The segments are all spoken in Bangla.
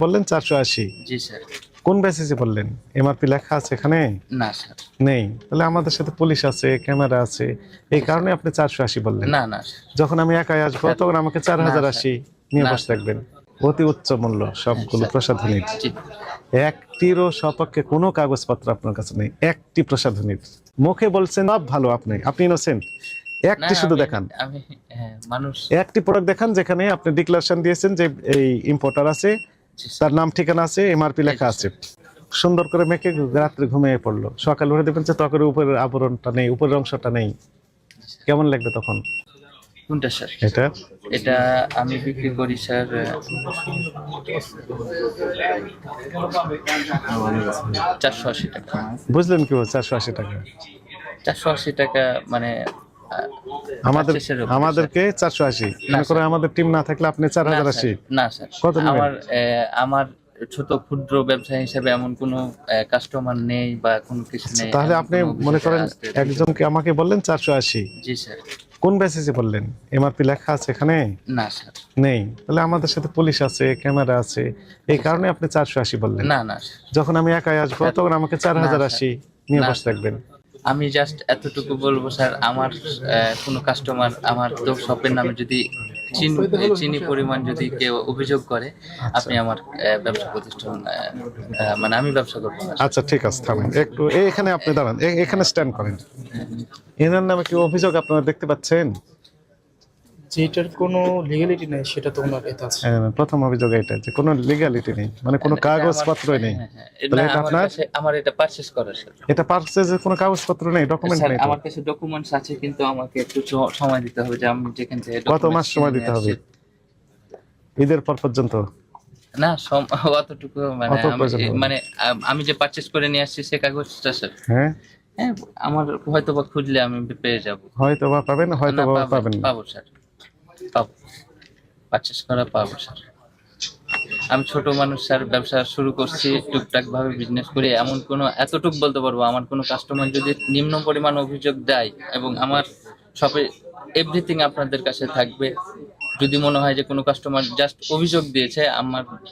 বললেন 480। জি স্যার। কোন বেসিসে বললেন? এমআরপি লেখা আছে এখানে? না স্যার। নেই। তাহলে আমাদের সাথে পুলিশ আছে, ক্যামেরা আছে, এই কারণে আপনি 480 বললেন। না না স্যার। যখন আমি একাই আসবো স্যার, তখন আমাকে না 4080 নিয়ে না বসে স্যার। থাকবেন। অতি উচ্চ মূল্য সবগুলো স্যার। প্রসাধনীর। জি একটিরও সপক্ষে কোনো কাগজপত্র আপনার কাছে নেই, একটি প্রসাধনীর। মুখে বলছেন সব ভালো, আপনি আপনি ইনোসেন্ট। না একটি শুধু আমি দেখান, আমি হ্যাঁ মানুষ। একটি প্রোডাক্ট দেখান যেখানে আপনি ডিক্লারেশন দিয়েছেন যে এই ইম্পোর্টার আছে, জি স্যার। তার নাম ঠিকানা আছে, এমআরপি লেখা এই যে আছে। সুন্দর করে মেখে রাত্রে ঘুমিয়ে পড়লো, সকালে উঠে দেখবেন যে ত্বকের উপরের আবরণটা নেই, উপরের অংশটা নেই। কেমন লাগবে তখন? কোনটা স্যার? এটা এটা আমি বিক্রি করি স্যার 480 টাকা। বুঝলেন কি 480 টাকা? 480 টাকা মানে আমাদের purchase এর উপরে, আমাদেরকে 480 না, মনে করে, স্যার। আমাদের টিম না থাকলে আপনি স্যার। 4080 না স্যার। কত নেবেন? আমার ছোট ক্ষুদ্র ব্যবসায়ী হিসেবে এমন কোনো কাস্টমার নেই বা কোনো কিছু নেই। তাহলে এমন আপনি কোনো মনে অভিযোগ করেন আসতে একজনকে আমাকে বললেন 480। জি স্যার। কোন বেসিসে বললেন? এমআরপি লেখা আছে এখানে? না স্যার। নেই। তাহলে আমাদের সাথে পুলিশ আছে, ক্যামেরা আছে, এই কারণে আপনি 480 বললেন। না না স্যার। যখন আমি একাই আসবো স্যার, তখন আমাকে না, 4080 নিয়ে না, বসে স্যার। থাকবেন। আমি জাস্ট এতটুকু বলবো স্যার, আমার কোনো কাস্টমার আমার তো শপের নামে যদি চিনি পরিমাণ যদি কেউ অভিযোগ করে, আপনি আমার ব্যবসা প্রতিষ্ঠান মানে আমি ব্যবসা করবো না। আচ্ছা ঠিক আছে, থামেন একটু, এখানে আপনি দাঁড়ান, এখানে স্ট্যান্ড করেন। এনার নামে কি অভিযোগ আপনারা দেখতে পাচ্ছেন? যেটার কোনো লিগ্যালিটি নেই সেটা তো ওনার এতে আছে। প্রথম অভিযোগ এটা যে কোনো লিগ্যালিটি নেই, মানে কোনো এটা কাগজপত্রই নেই। তাহলে এটা আপনার, আমার এটা পারচেজ করা স্যার। এটা পারচেজের কোনো কাগজপত্র নেই, ডকুমেন্ট স্যার নেই তো? আমার কাছে ডকুমেন্টস আছে, কিন্তু আমাকে একটু সময় দিতে হবে যে আমি যেখান থেকে কত মাস documents সময় কিনে দিতে নিয়ে হবে? আসছি। ঈদের পর পর্যন্ত? না অতটুকু মানে অত প্রয়োজন হবে না। মানে আমি যে পারচেজ করে নিয়ে আসছি সে কাগজটা স্যার। হ্যাঁ, হ্যাঁ, আমার হয়তো বা খুঁজলে আমি পেয়ে যাব। হয়তো বা পাবেন, হয়তো না, বা পাবেন না। পাবো স্যার, পাবো, পারচেজ করা পাবো স্যার। আমি ছোট মানুষ স্যার, ব্যবসা শুরু করছি, টুকটাক ভাবে বিজনেস করি। এমন কোনো এতটুক বলতে পারবো, আমার কোনো কাস্টমার যদি নিম্ন পরিমাণ অভিযোগ দেয় এবং আমার শপে এভরিথিং আপনাদের কাছে থাকবে, যদি মনে হয় যে কোনো কাস্টমার জাস্ট অভিযোগ দিয়েছে,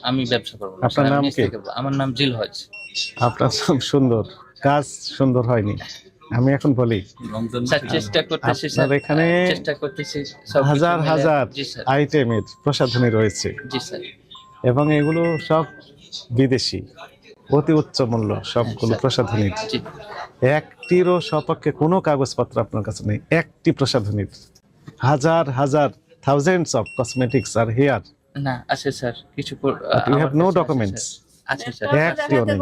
আমি ব্যবসা করবো না আপনার স্যার, আমি নাম নিজ কি? থেকে বলবো। আমার নাম জিল হজ। আপনার নাম সুন্দর, কাজ সুন্দর হয়নি। আমি এখন বলি, স্যার চেষ্টা করতেছি স্যার, আপনার এখানে চেষ্টা করতেছি সব হাজার হাজার জি স্যার। আইটেমের প্রসাধনী রয়েছে জি স্যার। এবং এগুলো সব বিদেশি, অতি উচ্চ মূল্য সবগুলো স্যার। প্রসাধনীর। জি একটিরও সপক্ষে কোনো কাগজপত্র আপনার কাছে নেই, একটি প্রসাধনীর। হাজার হাজার থাউজেন্ডস অফ কসমেটিক্স আর হেয়ার, না আছে স্যার, কিছু ইউ আমার হ্যাভ নো কাছে আছে ডকুমেন্টস। স্যার। আছে স্যার, একটিও নেই।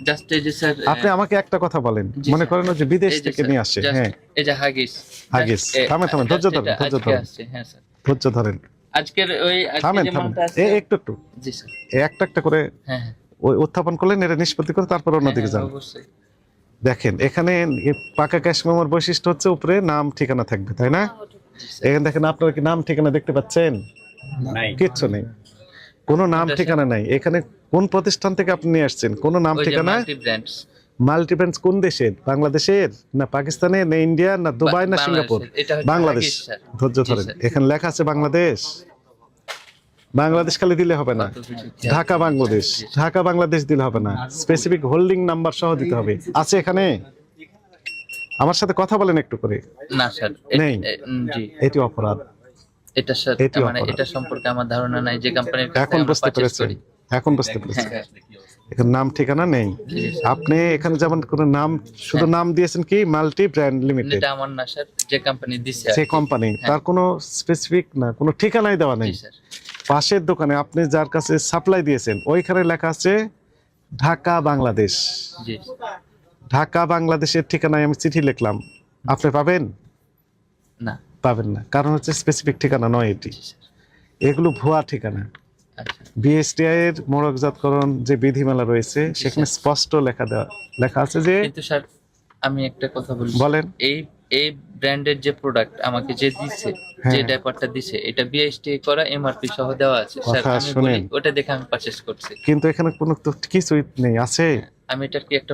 জাস্ট এই যে স্যার আপনি আমাকে একটা কথা বলেন, জি মনে স্যার। করেন যে বিদেশ এই যে থেকে স্যার, নিয়ে আসে, just হ্যাঁ এই যে হাগিস। হাগিস। থামেন থামেন, ধৈর্য ধরেন, ধৈর্য আজকে ধরেন, আসছে, হ্যাঁ স্যার। ধৈর্য ধরেন, আজকে থামেন যে থামেন, মালটা আছে একটু একটু, জি স্যার। একটা একটা করে হ্যাঁ হ্যাঁ ওই উত্থাপন করলেন, এটা নিষ্পত্তি করে তারপর অন্যদিকে হ্যাঁ, যান। অবশ্যই। দেখেন এখানে পাকা ক্যাশ মেমোর বৈশিষ্ট্য হচ্ছে উপরে নাম ঠিকানা থাকবে, তাই না? জি স্যার। এখানে দেখেন, আপনারা কি নাম ঠিকানা দেখতে পাচ্ছেন? কিচ্ছু নেই, কোনো নাম কোনটা ঠিকানা নাই। এখানে কোন প্রতিষ্ঠান থেকে আপনি নিয়ে আসছেন? কোনো নাম ওই যে ঠিকানা? Multi brands. মাল্টিব্র্যান্ডস কোন দেশের? বাংলাদেশের না পাকিস্তানের না ইন্ডিয়া না দুবাই না সিঙ্গাপুর? এটা হচ্ছে বাংলাদেশ। Huggies sir. ধৈর্য জি ধরেন, স্যার। এখানে লেখা আছে বাংলাদেশ। বাংলাদেশ খালি দিলে হবে না, কত কিছু ঢাকা বাংলাদেশ, জি স্যার। ঢাকা বাংলাদেশ দিলে হবে না, স্পেসিফিক হোল্ডিং নাম্বার সহ দিতে হবে। আছে এখানে? আমার সাথে কথা বলেন একটু করে। না স্যার, নেই। জি এটি অপরাধ, এটা স্যার এটি মানে অপরাধ। এটা সম্পর্কে আমার ধারণা নাই, যে কোম্পানির এখন বুঝতে পেরেছেন? এখন বুঝতে পেরেছেন? হ্যাঁ এখানে নাম ঠিকানা নেই। আপনি এখানে যেমন কোনো নাম, শুধু নাম দিয়েছেন কি মাল্টি ব্র্যান্ড লিমিটেড, এটা আমার না স্যার, যে কোম্পানি দিছে সে কোম্পানি, তার কোনো স্পেসিফিক না, কোনো ঠিকানাই দেওয়া নেই। জি স্যার। পাশের দোকানে আপনি যার কাছে সাপ্লাই দিয়েছেন ওইখানে লেখা আছে ঢাকা বাংলাদেশ। জি ঢাকা বাংলাদেশের ঠিকানায় আমি চিঠি লিখলাম, আপনি পাবেন? না। পাবেন না, কারণ হচ্ছে স্পেসিফিক ঠিকানা নয় এটি, জি স্যার। এগুলো ভুয়া ঠিকানা। আচ্ছা বিএসটিআই এর মোড়কজাতকরণ যে বিধিমালা রয়েছে সেখানে স্পষ্ট লেখা আছে যে, কিন্তু স্যার আমি একটা কথা বলি, বলেন। এই এই ব্র্যান্ডের যে প্রোডাক্ট আমাকে যে দিছে, যে হ্যাঁ। ডাইপারটা দিছে, এটা বিএসটি করা, এমআরপি সহ দেওয়া আছে স্যার। কথা আমি বলি শুনেন, ওটা দেখে আমি পারচেজ করছি। কিন্তু এখানে কোনো তো কিছুই নেই, আছে? আমি এটার কি একটা